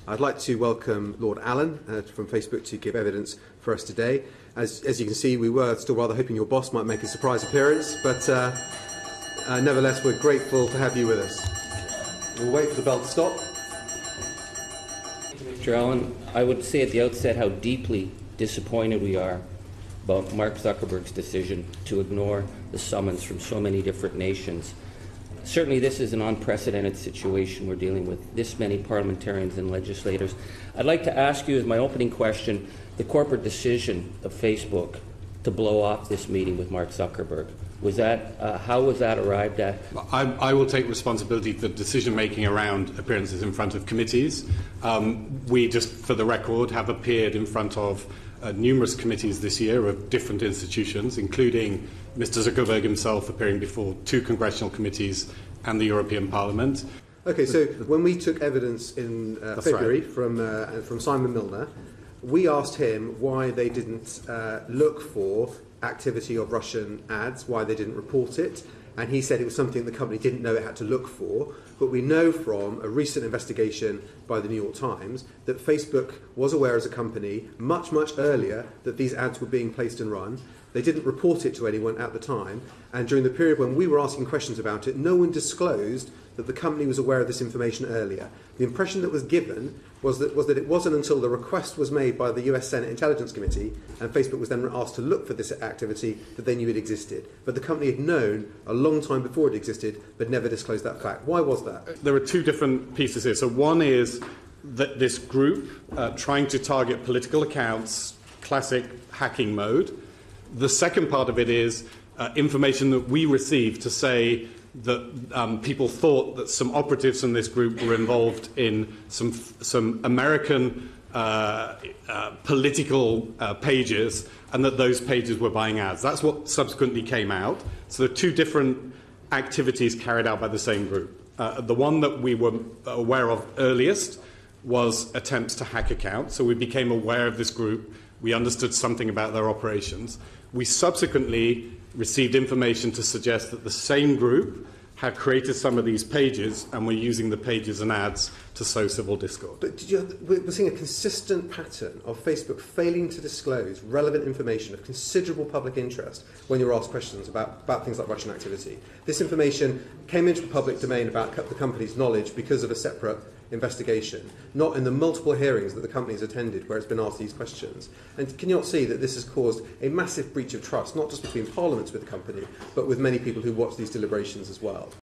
I'd like to welcome Lord Allen from Facebook to give evidence for us today. As you can see, we were still rather hoping your boss might make a surprise appearance, but nevertheless, we're grateful to have you with us. We'll wait for the bell to stop. Mr. Allen, I would say at the outset how deeply disappointed we are about Mark Zuckerberg's decision to ignore the summons from so many different nations. Certainly this is an unprecedented situation. We're dealing with this many parliamentarians and legislators. I'd like to ask you as my opening question, the corporate decision of Facebook to blow off this meeting with Mark Zuckerberg. Was that, how was that arrived at? I will take responsibility for decision-making around appearances in front of committees. We, just for the record, have appeared in front of numerous committees this year of different institutions, including Mr. Zuckerberg himself appearing before 2 congressional committees and the European Parliament. Okay, so when we took evidence in February from Simon Milner, we asked him why they didn't look for activity of Russian ads, why they didn't report it, and he said it was something the company didn't know it had to look for. But we know from a recent investigation by the New York Times that Facebook was aware as a company much earlier that these ads were being placed and run. They didn't report it to anyone at the time, and during the period when we were asking questions about it, no one disclosed that the company was aware of this information earlier. The impression that was given was that it wasn't until the request was made by the US Senate Intelligence Committee and Facebook was then asked to look for this activity that they knew it existed. But the company had known a long time before it existed but never disclosed that fact. Why was that? There are 2 different pieces here. So one is that this group trying to target political accounts, classic hacking mode. The second part of it is information that we received to say that people thought that some operatives in this group were involved in some American political pages, and that those pages were buying ads. That's what subsequently came out. So there are 2 different activities carried out by the same group. The one that we were aware of earliest was attempts to hack accounts. So we became aware of this group. We understood something about their operations. We subsequently received information to suggest that the same group had created some of these pages and were using the pages and ads to sow civil discord. But we're seeing a consistent pattern of Facebook failing to disclose relevant information of considerable public interest when you're asked questions about things like Russian activity. This information came into the public domain about the company's knowledge because of a separate investigation, not in the multiple hearings that the company's attended where it's been asked these questions. And can you not see that this has caused a massive breach of trust, not just between parliaments with the company, but with many people who watch these deliberations as well?